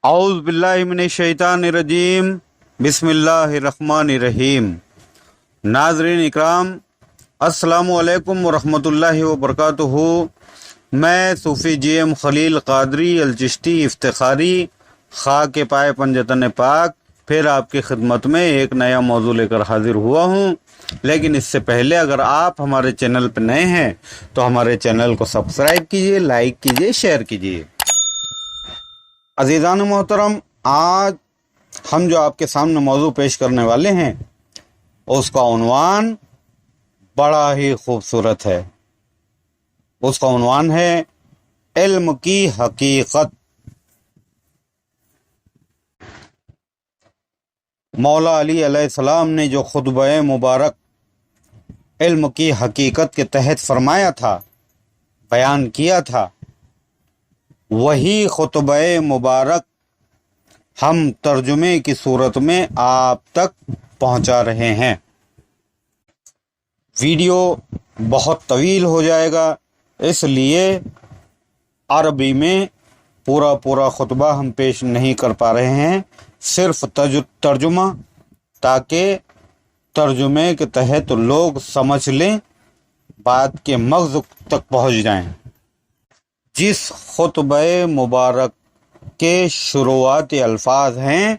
اعوذ باللہ من الشیطان الرجیم بسم اللہ الرحمن الرحیم۔ ناظرین اکرام، السلام علیکم ورحمۃ اللہ وبرکاتہ۔ میں صوفی جی ایم خلیل قادری الچشتی افتخاری خاک پائے پنجتن پاک پھر آپ کی خدمت میں ایک نیا موضوع لے کر حاضر ہوا ہوں۔ لیکن اس سے پہلے اگر آپ ہمارے چینل پہ نئے ہیں تو ہمارے چینل کو سبسکرائب کیجئے، لائک کیجئے، شیئر کیجئے۔ عزیزان محترم، آج ہم جو آپ کے سامنے موضوع پیش کرنے والے ہیں اس کا عنوان بڑا ہی خوبصورت ہے۔ اس کا عنوان ہے علم کی حقیقت۔ مولا علی علیہ السلام نے جو خطبہ مبارک علم کی حقیقت کے تحت فرمایا تھا، بیان کیا تھا، وہی خطبہ مبارک ہم ترجمے کی صورت میں آپ تک پہنچا رہے ہیں۔ ویڈیو بہت طویل ہو جائے گا، اس لیے عربی میں پورا خطبہ ہم پیش نہیں کر پا رہے ہیں، صرف ترجمہ، تاکہ ترجمے کے تحت لوگ سمجھ لیں، بات کے مغز تک پہنچ جائیں۔ جس خطبہ مبارک کے شروعاتی الفاظ ہیں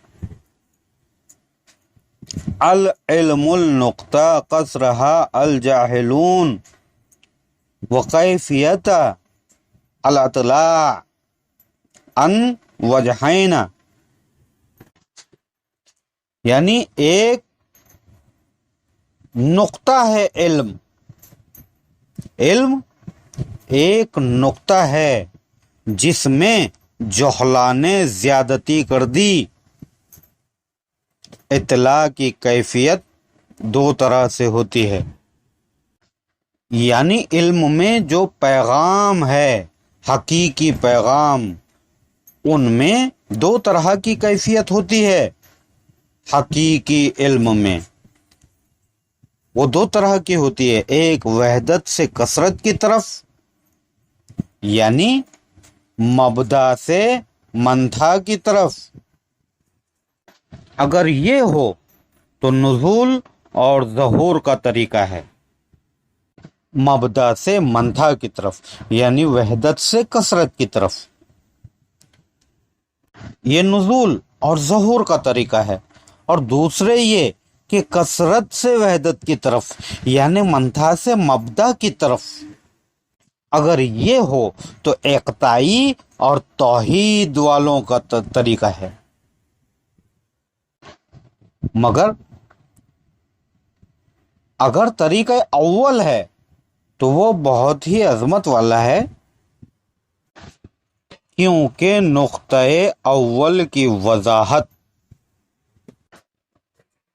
العلم النقطہ قصرہا الجاہلون وکیفیت الاطلاع ان وجہین، یعنی ایک نقطہ ہے علم ایک نقطہ ہے جس میں جہلا نے زیادتی کر دی۔ اطلاع کی کیفیت دو طرح سے ہوتی ہے، یعنی علم میں جو پیغام ہے، حقیقی پیغام، ان میں دو طرح کی کیفیت ہوتی ہے۔ حقیقی علم میں وہ دو طرح کی ہوتی ہے، ایک وحدت سے کثرت کی طرف، یعنی مبدا سے منتھا کی طرف۔ اگر یہ ہو تو نزول اور ظہور کا طریقہ ہے، مبدا سے منتھا کی طرف یعنی وحدت سے کثرت کی طرف، یہ نزول اور ظہور کا طریقہ ہے۔ اور دوسرے یہ کہ کثرت سے وحدت کی طرف یعنی منتھا سے مبدا کی طرف، اگر یہ ہو تو اقطاعی اور توحید والوں کا طریقہ ہے۔ مگر اگر طریقہ اول ہے تو وہ بہت ہی عظمت والا ہے، کیونکہ نقطہ اول کی وضاحت،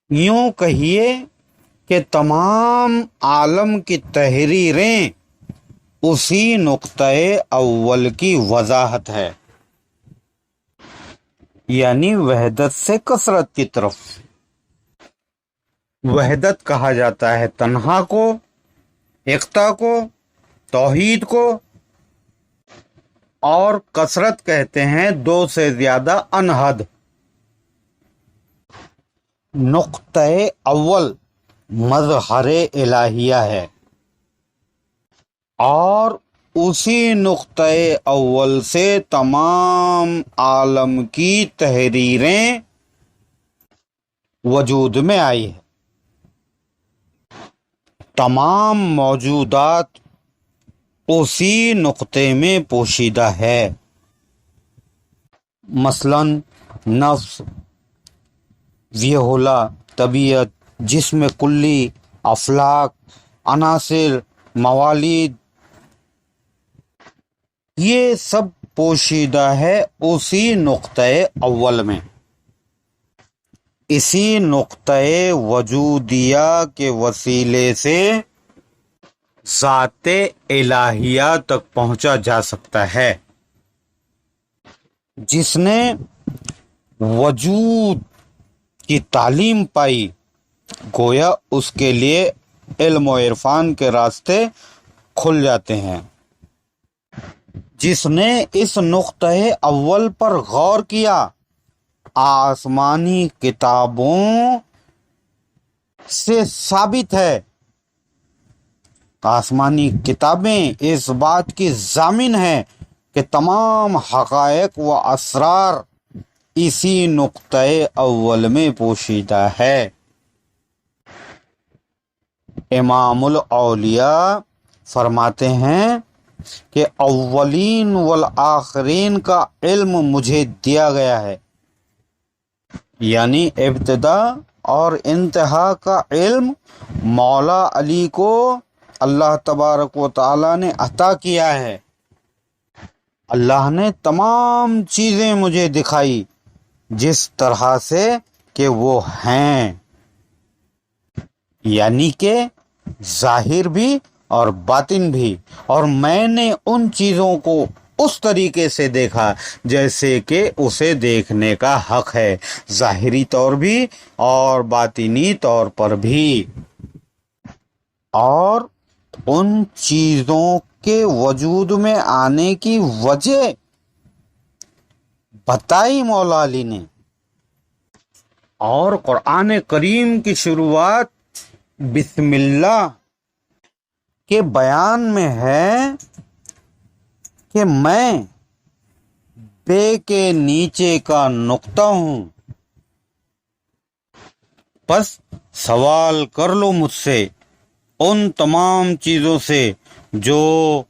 یوں کہیے کہ تمام عالم کی تحریریں اسی نقطہ اول کی وضاحت ہے، یعنی وحدت سے کثرت کی طرف۔ وحدت کہا جاتا ہے تنہا کو، اقتا کو، توحید کو، اور کثرت کہتے ہیں دو سے زیادہ انحد۔ نقطہ اول مظہر الہیہ ہے، اور اسی نقطہ اول سے تمام عالم کی تحریریں وجود میں آئی ہے۔ تمام موجودات اسی نقطے میں پوشیدہ ہے، مثلا نفس، ذیولہ، طبیعت، جسم کلی، افلاک، عناصر، موالید، یہ سب پوشیدہ ہے اسی نقطہ اول میں۔ اسی نقطہ وجودیہ کے وسیلے سے ذات الہیہ تک پہنچا جا سکتا ہے۔ جس نے وجود کی تعلیم پائی، گویا اس کے لیے علم و عرفان کے راستے کھل جاتے ہیں۔ جس نے اس نقطہ اول پر غور کیا، آسمانی کتابوں سے ثابت ہے، آسمانی کتابیں اس بات کی ضامن ہیں کہ تمام حقائق و اسرار اسی نقطۂ اول میں پوشیدہ ہے۔ امام الاولیاء فرماتے ہیں کہ اولین والآخرین کا علم مجھے دیا گیا ہے، یعنی ابتدا اور انتہا کا علم مولا علی کو اللہ تبارک و تعالیٰ نے عطا کیا ہے۔ اللہ نے تمام چیزیں مجھے دکھائی جس طرح سے کہ وہ ہیں، یعنی کہ ظاہر بھی اور باطن بھی، اور میں نے ان چیزوں کو اس طریقے سے دیکھا جیسے کہ اسے دیکھنے کا حق ہے، ظاہری طور بھی اور باطنی طور پر بھی۔ اور ان چیزوں کے وجود میں آنے کی وجہ بتائی مولا علی نے، اور قرآن کریم کی شروعات بسم اللہ کے بیان میں ہے کہ میں بے کے نیچے کا نقطہ ہوں، بس سوال کر لو مجھ سے ان تمام چیزوں سے جو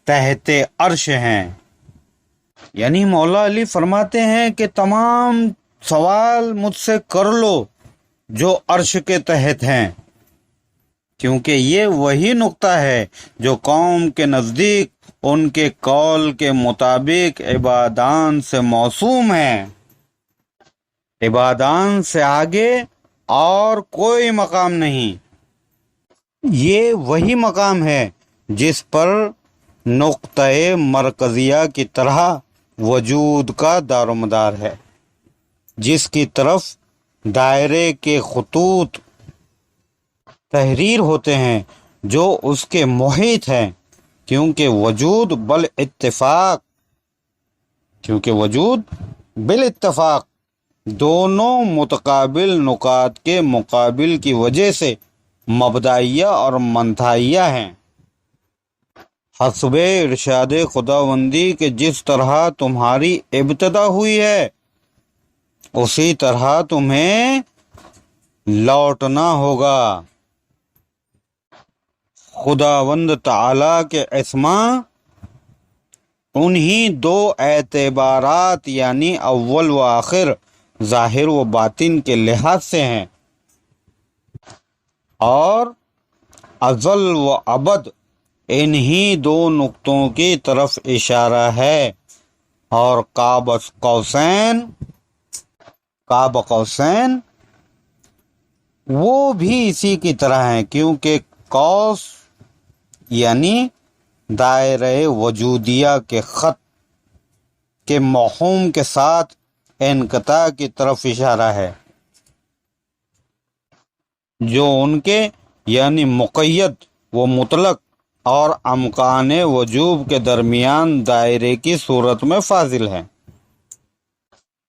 تحت عرش ہیں۔ یعنی مولا علی فرماتے ہیں کہ تمام سوال مجھ سے کر لو جو عرش کے تحت ہیں، کیونکہ یہ وہی نقطہ ہے جو قوم کے نزدیک ان کے قول کے مطابق عبادان سے موسوم ہے۔ عبادان سے آگے اور کوئی مقام نہیں، یہ وہی مقام ہے جس پر نقطۂ مرکزیہ کی طرح وجود کا دار و مدار ہے، جس کی طرف دائرے کے خطوط تحریر ہوتے ہیں جو اس کے محیط ہیں، کیونکہ وجود بالاتفاق دونوں متقابل نکات کے مقابل کی وجہ سے مبدئیہ اور منتہیہ ہیں۔ حسب ارشاد خداوندی کہ جس طرح تمہاری ابتدا ہوئی ہے اسی طرح تمہیں لوٹنا ہوگا۔ خداوند تعالیٰ کے اسماء انہی دو اعتبارات یعنی اول و آخر، ظاہر و باطن کے لحاظ سے ہیں، اور ازل و ابد انہی دو نقطوں کی طرف اشارہ ہے، اور قاب قوسین وہ بھی اسی کی طرح ہیں، کیونکہ قوس یعنی دائرہ وجودیہ کے خط کے مفہوم کے ساتھ انقطاع کی طرف اشارہ ہے، جو ان کے یعنی مقید و مطلق اور امکان وجوب کے درمیان دائرے کی صورت میں فاضل ہے،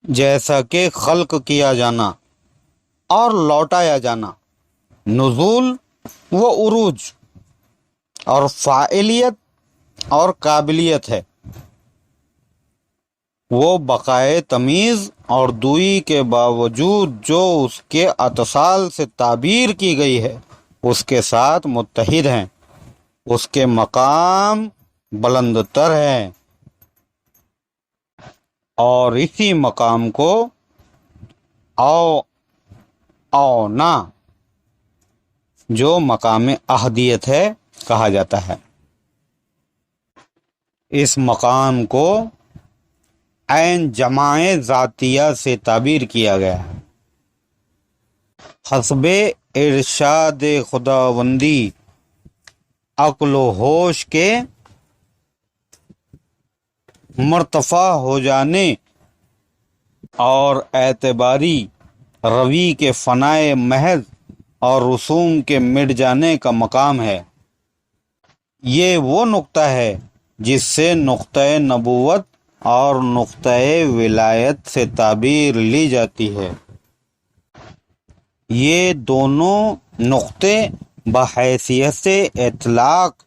جیسا کہ خلق کیا جانا اور لوٹایا جانا، نزول و عروج، اور فاعلیت اور قابلیت ہے۔ وہ بقائے تمیز اور دوئی کے باوجود جو اس کے اتصال سے تعبیر کی گئی ہے اس کے ساتھ متحد ہیں، اس کے مقام بلند تر ہے، اور اسی مقام کو اونا جو مقام احدیت ہے کہا جاتا ہے۔ اس مقام کو عین جماع ذاتیہ سے تعبیر کیا گیا ہے۔ حسب ارشاد خداوندی عقل و ہوش کے مرتفع ہو جانے اور اعتباری روی کے فنائے محض اور رسوم کے مٹ جانے کا مقام ہے۔ یہ وہ نقطہ ہے جس سے نقطۂ نبوت اور نقطۂ ولایت سے تعبیر لی جاتی ہے۔ یہ دونوں نقطے بحیثیت اطلاق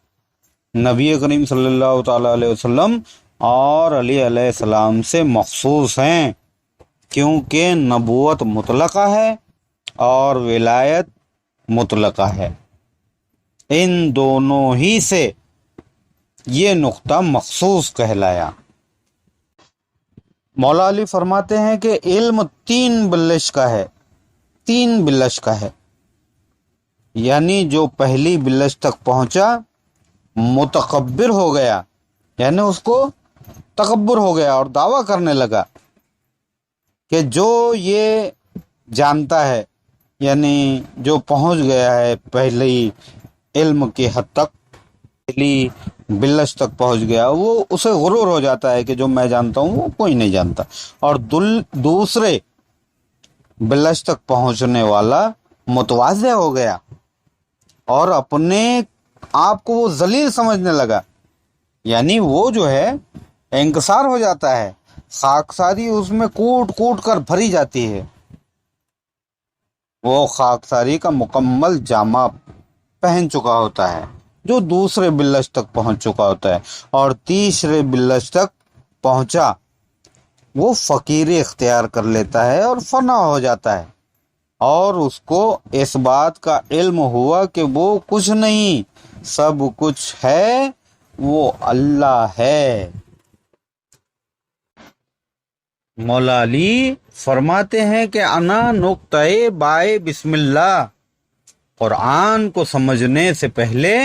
نبی کریم صلی اللہ تعالیٰ علیہ وسلم اور علی علیہ السلام سے مخصوص ہیں، کیونکہ نبوت مطلقہ ہے اور ولایت مطلقہ ہے۔ ان دونوں ہی سے یہ نقطہ مخصوص کہلایا۔ مولا علی فرماتے ہیں کہ علم تین بلش کا ہے، تین بلش کا ہے، یعنی جو پہلی بلش تک پہنچا متکبر ہو گیا، یعنی اس کو تکبر ہو گیا اور دعویٰ کرنے لگا کہ جو یہ جانتا ہے، یعنی جو پہنچ گیا ہے پہلی علم کی حد تک، پہلی بلش تک پہنچ گیا، وہ اسے غرور ہو جاتا ہے کہ جو میں جانتا ہوں وہ کوئی نہیں جانتا، اور دوسرے بلش تک پہنچنے والا متواضع ہو گیا اور اپنے آپ کو وہ ذلیل سمجھنے لگا، یعنی وہ جو ہے انکسار ہو جاتا ہے، خاکساری اس میں کوٹ کوٹ کر بھری جاتی ہے، وہ خاکساری کا مکمل جامہ پہن چکا ہوتا ہے جو دوسرے بلش تک پہنچ چکا ہوتا ہے، اور تیسرے بلش تک پہنچا وہ فقیری اختیار کر لیتا ہے اور فنا ہو جاتا ہے، اور اس کو اس بات کا علم ہوا کہ وہ کچھ نہیں، سب کچھ ہے وہ اللہ ہے۔ مولا علی فرماتے ہیں کہ انا نقطۂ بائے بسم اللہ، قرآن کو سمجھنے سے پہلے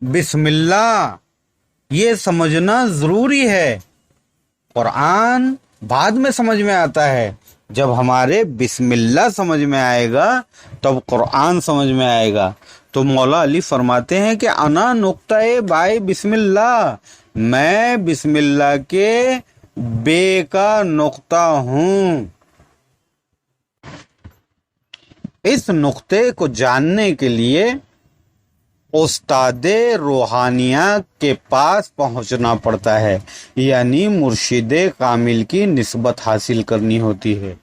بسم اللہ یہ سمجھنا ضروری ہے۔ قرآن بعد میں سمجھ میں آتا ہے، جب ہمارے بسم اللہ سمجھ میں آئے گا تب قرآن سمجھ میں آئے گا۔ تو مولا علی فرماتے ہیں کہ انا نقطۂ بائے بسم اللہ، میں بسم اللہ کے بے کا نقطہ ہوں۔ اس نقطے کو جاننے کے لیے استاد روحانیہ کے پاس پہنچنا پڑتا ہے، یعنی مرشد کامل کی نسبت حاصل کرنی ہوتی ہے۔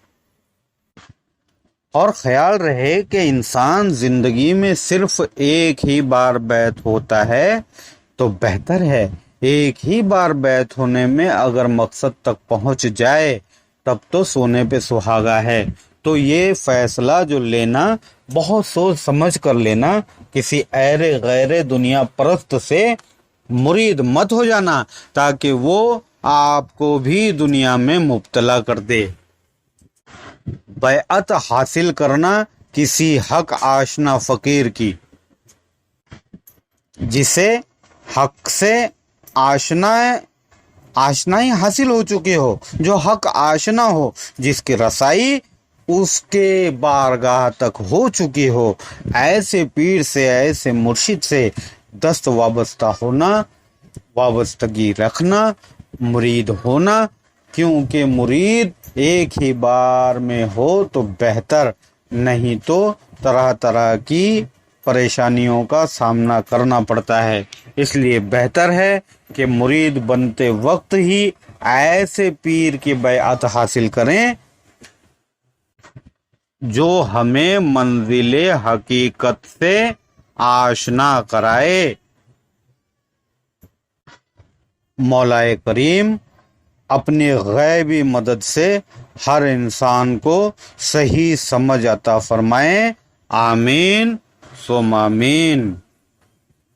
اور خیال رہے کہ انسان زندگی میں صرف ایک ہی بار بیعت ہوتا ہے تو بہتر ہے، ایک ہی بار بیعت ہونے میں اگر مقصد تک پہنچ جائے تب تو سونے پہ سہاگا ہے۔ تو یہ فیصلہ جو لینا بہت سوچ سمجھ کر لینا، کسی غیر دنیا پرست سے مرید مت ہو جانا تاکہ وہ آپ کو بھی دنیا میں مبتلا کر دے۔ بیعت حاصل کرنا کسی حق آشنا فقیر کی، جسے حق سے آشنائی حاصل ہو چکی ہو، جو حق آشنا ہو، جس کی رسائی اس کے بارگاہ تک ہو چکی ہو، ایسے پیر سے، ایسے مرشد سے دست وابستہ ہونا، وابستگی رکھنا، مرید ہونا، کیونکہ مرید ایک ہی بار میں ہو تو بہتر، نہیں تو طرح طرح کی پریشانیوں کا سامنا کرنا پڑتا ہے۔ اس لیے بہتر ہے کہ مرید بنتے وقت ہی ایسے پیر کی بیعت حاصل کریں جو ہمیں منزل حقیقت سے آشنا کرائے۔ مولا کریم اپنی غیبی مدد سے ہر انسان کو صحیح سمجھ عطا فرمائیں، آمین ثم آمین۔